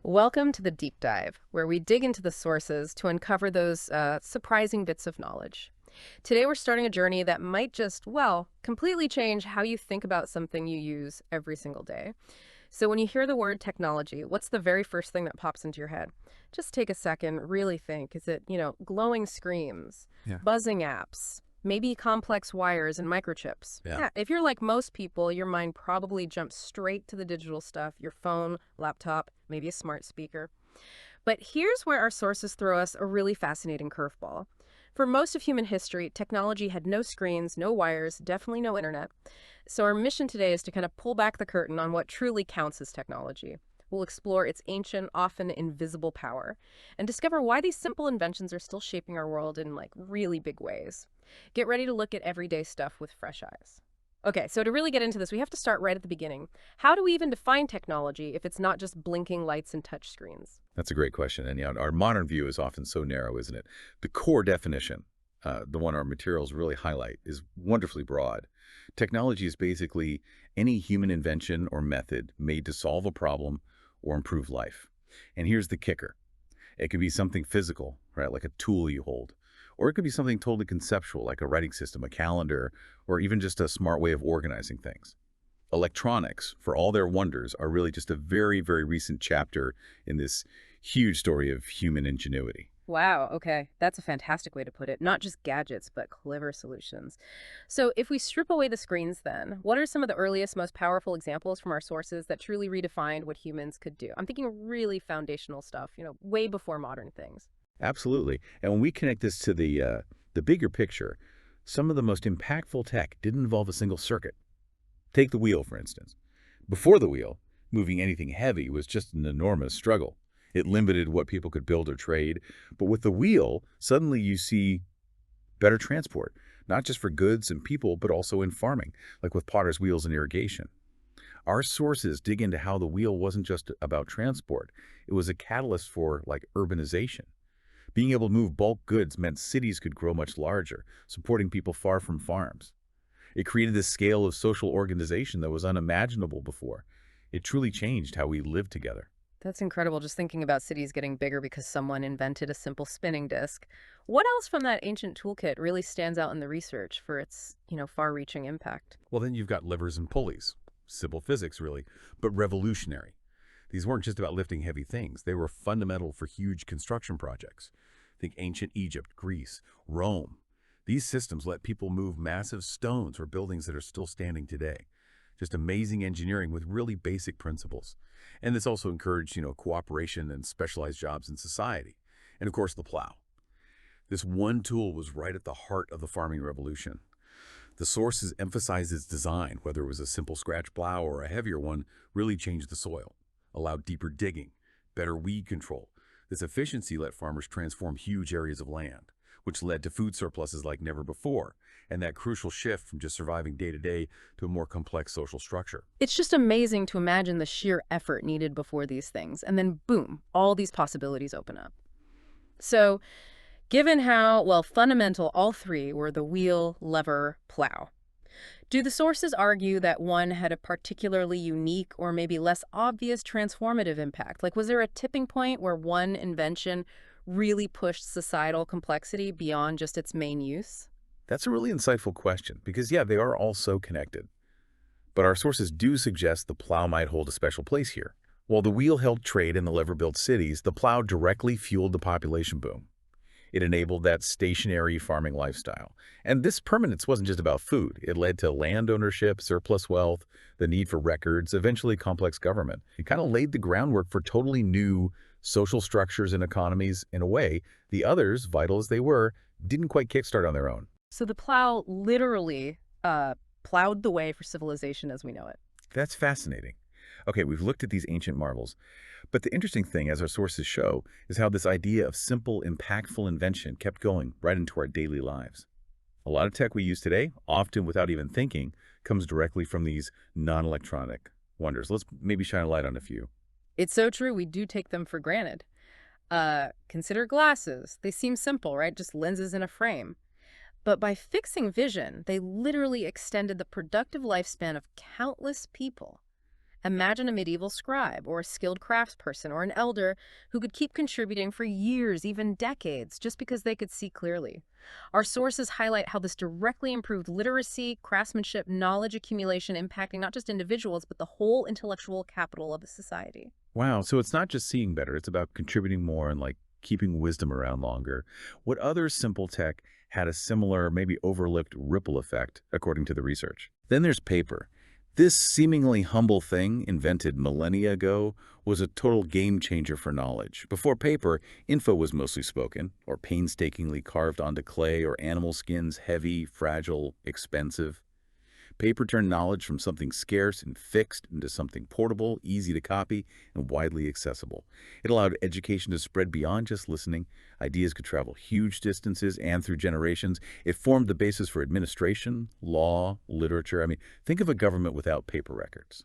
Welcome to the deep dive, where we dig into the sources to uncover those surprising bits of knowledge. Today, we're starting a journey that might just, well, completely change how you think about something you use every single day. So, when you hear the word technology, what's the very first thing that pops into your head? Just take a second, really think. Is it, glowing screens, Yeah. buzzing apps, maybe complex wires and microchips? Yeah. Yeah, if you're like most people, your mind probably jumps straight to the digital stuff, your phone, laptop, maybe a smart speaker. But here's where our sources throw us a really fascinating curveball. For most of human history, technology had no screens, no wires, definitely no internet. So our mission today is to kind of pull back the curtain on what truly counts as technology. We'll explore its ancient, often invisible power, and discover why these simple inventions are still shaping our world in really big ways. Get ready to look at everyday stuff with fresh eyes. Okay, so to really get into this, we have to start right at the beginning. How do we even define technology if it's not just blinking lights and touch screens? That's a great question. And our modern view is often so narrow, isn't it? The core definition, the one our materials really highlight, is wonderfully broad. Technology is basically any human invention or method made to solve a problem or improve life. And here's the kicker. It could be something physical, right, like a tool you hold. Or it could be something totally conceptual, like a writing system, a calendar, or even just a smart way of organizing things. Electronics, for all their wonders, are really just a very, very recent chapter in this huge story of human ingenuity. Wow, okay. That's a fantastic way to put it. Not just gadgets, but clever solutions. So, if we strip away the screens, then, what are some of the earliest, most powerful examples from our sources that truly redefined what humans could do? I'm thinking really foundational stuff, way before modern things. Absolutely. And when we connect this to the bigger picture, some of the most impactful tech didn't involve a single circuit. Take the wheel, for instance. Before the wheel, moving anything heavy was just an enormous struggle. It limited what people could build or trade. But with the wheel, suddenly you see better transport, not just for goods and people, but also in farming, like with potter's wheels and irrigation. Our sources dig into how the wheel wasn't just about transport. It was a catalyst for, urbanization. Being able to move bulk goods meant cities could grow much larger, supporting people far from farms. It created this scale of social organization that was unimaginable before. It truly changed how we live together. That's incredible, just thinking about cities getting bigger because someone invented a simple spinning disc. What else from that ancient toolkit really stands out in the research for its, far-reaching impact? Well, then you've got levers and pulleys. Simple physics, really, but revolutionary. These weren't just about lifting heavy things. They were fundamental for huge construction projects. Think ancient Egypt, Greece, Rome. These systems let people move massive stones or buildings that are still standing today. Just amazing engineering with really basic principles. And this also encouraged, cooperation and specialized jobs in society. And of course, the plow. This one tool was right at the heart of the farming revolution. The sources emphasized its design, whether it was a simple scratch plow or a heavier one, really changed the soil, allowed deeper digging, better weed control. This efficiency let farmers transform huge areas of land, which led to food surpluses like never before, and that crucial shift from just surviving day to day to a more complex social structure. It's just amazing to imagine the sheer effort needed before these things, and then boom, all these possibilities open up. So, given how, well, fundamental all three were the wheel, lever, plow, do the sources argue that one had a particularly unique or maybe less obvious transformative impact? Like, was there a tipping point where one invention really pushed societal complexity beyond just its main use? That's a really insightful question because, yeah, they are all so connected. But our sources do suggest the plow might hold a special place here. While the wheel helped trade and the lever built cities, the plow directly fueled the population boom. It enabled that stationary farming lifestyle. And this permanence wasn't just about food. It led to land ownership, surplus wealth, the need for records, eventually complex government. It kind of laid the groundwork for totally new social structures and economies in a way the others, vital as they were, didn't quite kickstart on their own. So the plow literally plowed the way for civilization as we know it. That's fascinating. Okay, we've looked at these ancient marvels, but the interesting thing, as our sources show, is how this idea of simple, impactful invention kept going right into our daily lives. A lot of tech we use today, often without even thinking, comes directly from these non-electronic wonders. Let's maybe shine a light on a few. It's so true, we do take them for granted. Consider glasses. They seem simple, right? Just lenses in a frame. But by fixing vision, they literally extended the productive lifespan of countless people. Imagine a medieval scribe or a skilled craftsperson or an elder who could keep contributing for years, even decades, just because they could see clearly. Our sources highlight how this directly improved literacy, craftsmanship, knowledge accumulation, impacting not just individuals, but the whole intellectual capital of a society. Wow, so it's not just seeing better, it's about contributing more and keeping wisdom around longer. What other simple tech had a similar, maybe overlooked ripple effect, according to the research? Then there's paper. This seemingly humble thing, invented millennia ago, was a total game changer for knowledge. Before paper, info was mostly spoken, or painstakingly carved onto clay or animal skins, heavy, fragile, expensive. Paper turned knowledge from something scarce and fixed into something portable, easy to copy, and widely accessible. It allowed education to spread beyond just listening. Ideas could travel huge distances and through generations. It formed the basis for administration, law, literature. Think of a government without paper records,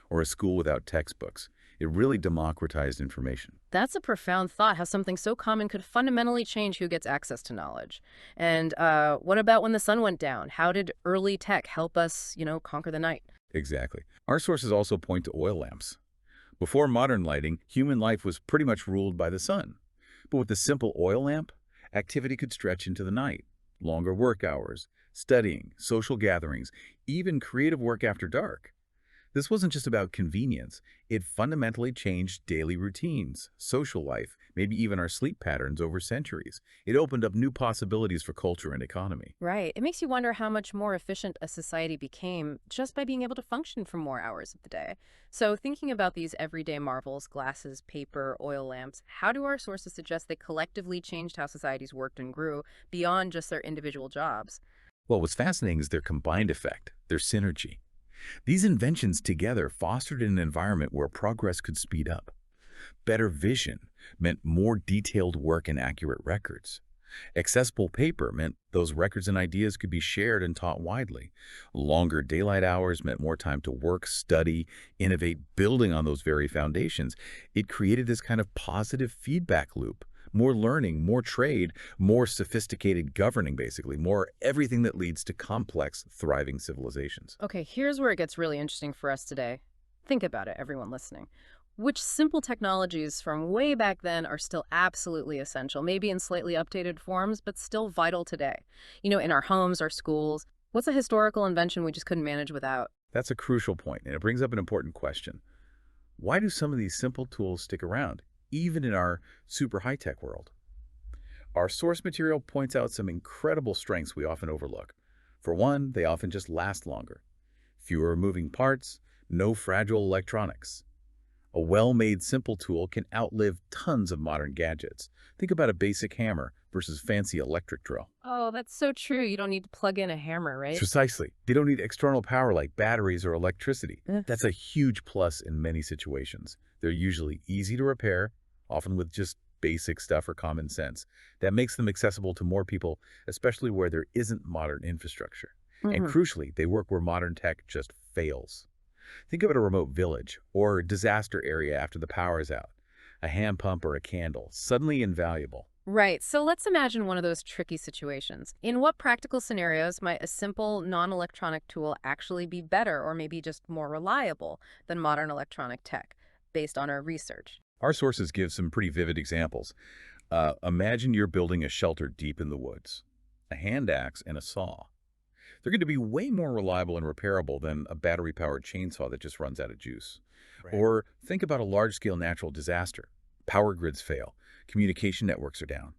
or a school without textbooks. It really democratized information. That's a profound thought, how something so common could fundamentally change who gets access to knowledge. And what about when the sun went down? How did early tech help us, conquer the night? Exactly. Our sources also point to oil lamps. Before modern lighting, human life was pretty much ruled by the sun. But with the simple oil lamp, activity could stretch into the night. Longer work hours, studying, social gatherings, even creative work after dark. This wasn't just about convenience. It fundamentally changed daily routines, social life, maybe even our sleep patterns over centuries. It opened up new possibilities for culture and economy. Right. It makes you wonder how much more efficient a society became just by being able to function for more hours of the day. So, thinking about these everyday marvels, glasses, paper, oil lamps, how do our sources suggest they collectively changed how societies worked and grew beyond just their individual jobs? Well, what's fascinating is their combined effect, their synergy. These inventions together fostered an environment where progress could speed up. Better vision meant more detailed work and accurate records. Accessible paper meant those records and ideas could be shared and taught widely. Longer daylight hours meant more time to work, study, innovate, building on those very foundations. It created this kind of positive feedback loop. More learning, more trade, more sophisticated governing, basically, more everything that leads to complex, thriving civilizations. Okay, here's where it gets really interesting for us today. Think about it, everyone listening. Which simple technologies from way back then are still absolutely essential, maybe in slightly updated forms, but still vital today? In our homes, our schools. What's a historical invention we just couldn't manage without? That's a crucial point, and it brings up an important question. Why do some of these simple tools stick around, even in our super high-tech world? Our source material points out some incredible strengths we often overlook. For one, they often just last longer. Fewer moving parts, no fragile electronics. A well-made simple tool can outlive tons of modern gadgets. Think about a basic hammer versus fancy electric drill. Oh, that's so true. You don't need to plug in a hammer, right? Precisely. They don't need external power like batteries or electricity. Eh. That's a huge plus in many situations. They're usually easy to repair, often with just basic stuff or common sense. That makes them accessible to more people, especially where there isn't modern infrastructure. And Mhm. crucially, they work where modern tech just fails. Think of it a remote village or disaster area after the power is out. A hand pump or a candle, suddenly invaluable. Right. So let's imagine one of those tricky situations. In what practical scenarios might a simple non-electronic tool actually be better or maybe just more reliable than modern electronic tech, based on our research? Our sources give some pretty vivid examples. Imagine you're building a shelter deep in the woods. A hand axe and a saw. They're going to be way more reliable and repairable than a battery-powered chainsaw that just runs out of juice. Right. Or think about a large-scale natural disaster. Power grids fail. Communication networks are down.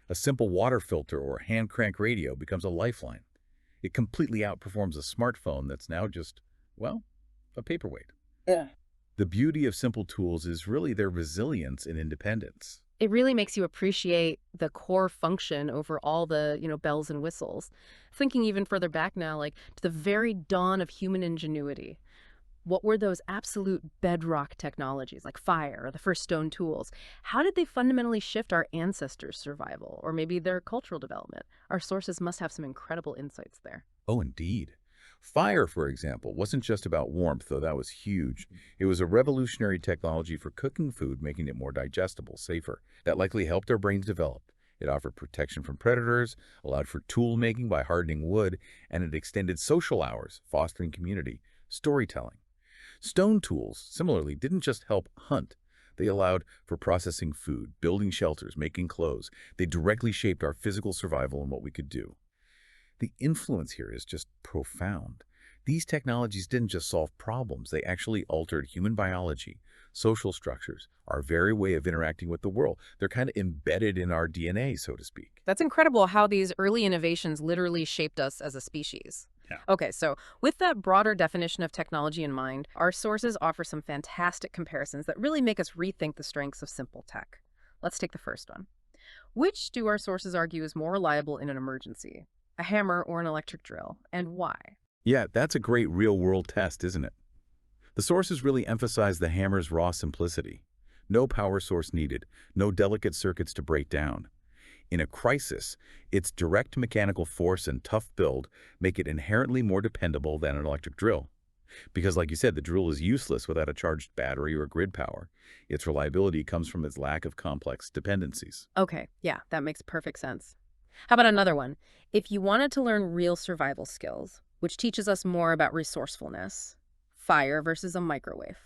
A simple water filter or hand crank radio becomes a lifeline. It completely outperforms a smartphone that's now just, well, a paperweight. Yeah. The beauty of simple tools is really their resilience and independence. It really makes you appreciate the core function over all the, bells and whistles. Thinking even further back now, like to the very dawn of human ingenuity. What were those absolute bedrock technologies like fire or the first stone tools? How did they fundamentally shift our ancestors' survival or maybe their cultural development? Our sources must have some incredible insights there. Oh, indeed. Fire, for example, wasn't just about warmth, though that was huge. It was a revolutionary technology for cooking food, making it more digestible, safer. That likely helped our brains develop. It offered protection from predators, allowed for tool making by hardening wood, and it extended social hours, fostering community, storytelling. Stone tools, similarly, didn't just help hunt. They allowed for processing food, building shelters, making clothes. They directly shaped our physical survival and what we could do. The influence here is just profound. These technologies didn't just solve problems, they actually altered human biology, social structures, our very way of interacting with the world. They're kind of embedded in our DNA, so to speak. That's incredible how these early innovations literally shaped us as a species. Yeah. Okay, so with that broader definition of technology in mind, our sources offer some fantastic comparisons that really make us rethink the strengths of simple tech. Let's take the first one. Which do our sources argue is more reliable in an emergency? A hammer or an electric drill? And why? Yeah, that's a great real-world test, isn't it? The sources really emphasize the hammer's raw simplicity. No power source needed, no delicate circuits to break down. In a crisis, its direct mechanical force and tough build make it inherently more dependable than an electric drill. Because, like you said, the drill is useless without a charged battery or grid power. Its reliability comes from its lack of complex dependencies. Okay, yeah, that makes perfect sense. How about another one? If you wanted to learn real survival skills, which teaches us more about resourcefulness, fire versus a microwave.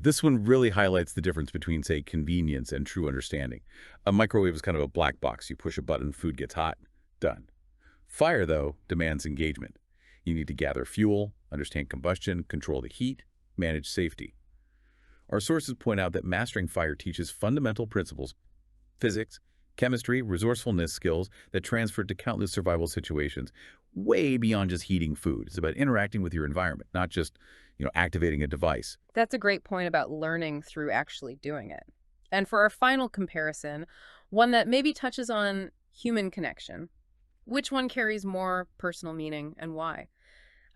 This one really highlights the difference between, say, convenience and true understanding. A microwave is kind of a black box. You push a button, food gets hot, done. Fire, though, demands engagement. You need to gather fuel, understand combustion, control the heat, manage safety. Our sources point out that mastering fire teaches fundamental principles, physics, chemistry, resourcefulness skills that transfer to countless survival situations, way beyond just heating food. It's about interacting with your environment, not just, activating a device. That's a great point about learning through actually doing it. And for our final comparison, one that maybe touches on human connection. Which one carries more personal meaning and why?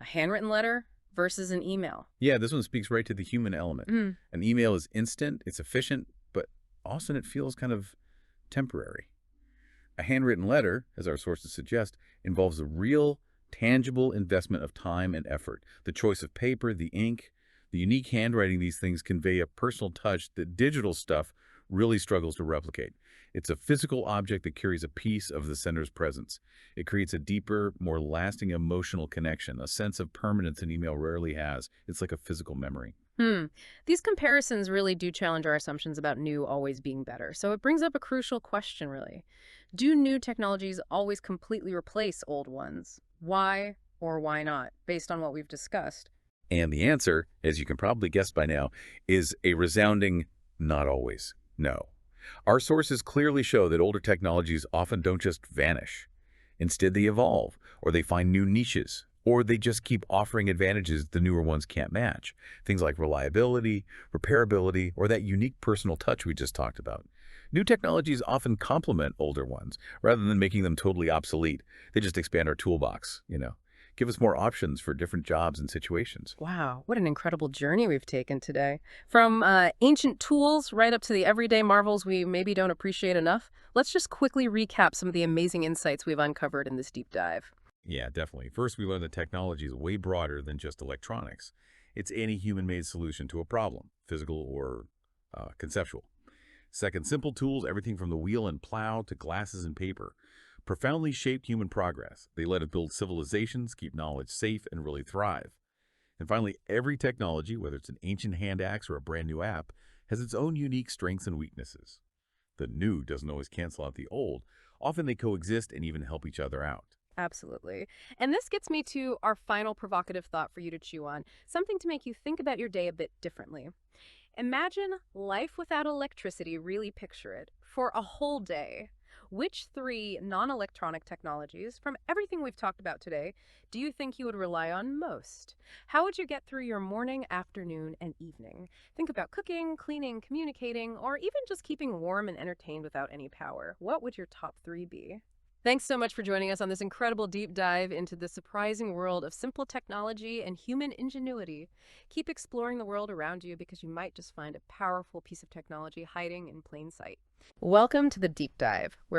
A handwritten letter versus an email. Yeah, this one speaks right to the human element. Mm. An email is instant, it's efficient, but often it feels kind of temporary. A handwritten letter, as our sources suggest, involves a real, tangible investment of time and effort. The choice of paper, the ink, the unique handwriting, these things convey a personal touch that digital stuff really struggles to replicate. It's a physical object that carries a piece of the sender's presence. It creates a deeper, more lasting emotional connection, a sense of permanence an email rarely has. It's like a physical memory. These comparisons really do challenge our assumptions about new always being better. So it brings up a crucial question, really. Do new technologies always completely replace old ones? Why or why not, based on what we've discussed? And the answer, as you can probably guess by now, is a resounding not always. No. Our sources clearly show that older technologies often don't just vanish. Instead, they evolve, or they find new niches, or they just keep offering advantages the newer ones can't match. Things like reliability, repairability, or that unique personal touch we just talked about. New technologies often complement older ones, rather than making them totally obsolete. They just expand our toolbox, give us more options for different jobs and situations. Wow, what an incredible journey we've taken today. From ancient tools right up to the everyday marvels we maybe don't appreciate enough, let's just quickly recap some of the amazing insights we've uncovered in this deep dive. Yeah, definitely. First, we learned that technology is way broader than just electronics. It's any human-made solution to a problem, physical or conceptual. Second, simple tools, everything from the wheel and plow to glasses and paper, profoundly shaped human progress. They let us build civilizations, keep knowledge safe, and really thrive. And finally, every technology, whether it's an ancient hand axe or a brand new app, has its own unique strengths and weaknesses. The new doesn't always cancel out the old. Often they coexist and even help each other out. Absolutely. And this gets me to our final provocative thought for you to chew on, something to make you think about your day a bit differently. Imagine life without electricity, really picture it, for a whole day. Which three non-electronic technologies, from everything we've talked about today, do you think you would rely on most? How would you get through your morning, afternoon, and evening? Think about cooking, cleaning, communicating, or even just keeping warm and entertained without any power. What would your top three be? Thanks so much for joining us on this incredible deep dive into the surprising world of simple technology and human ingenuity. Keep exploring the world around you because you might just find a powerful piece of technology hiding in plain sight. Welcome to the deep dive, where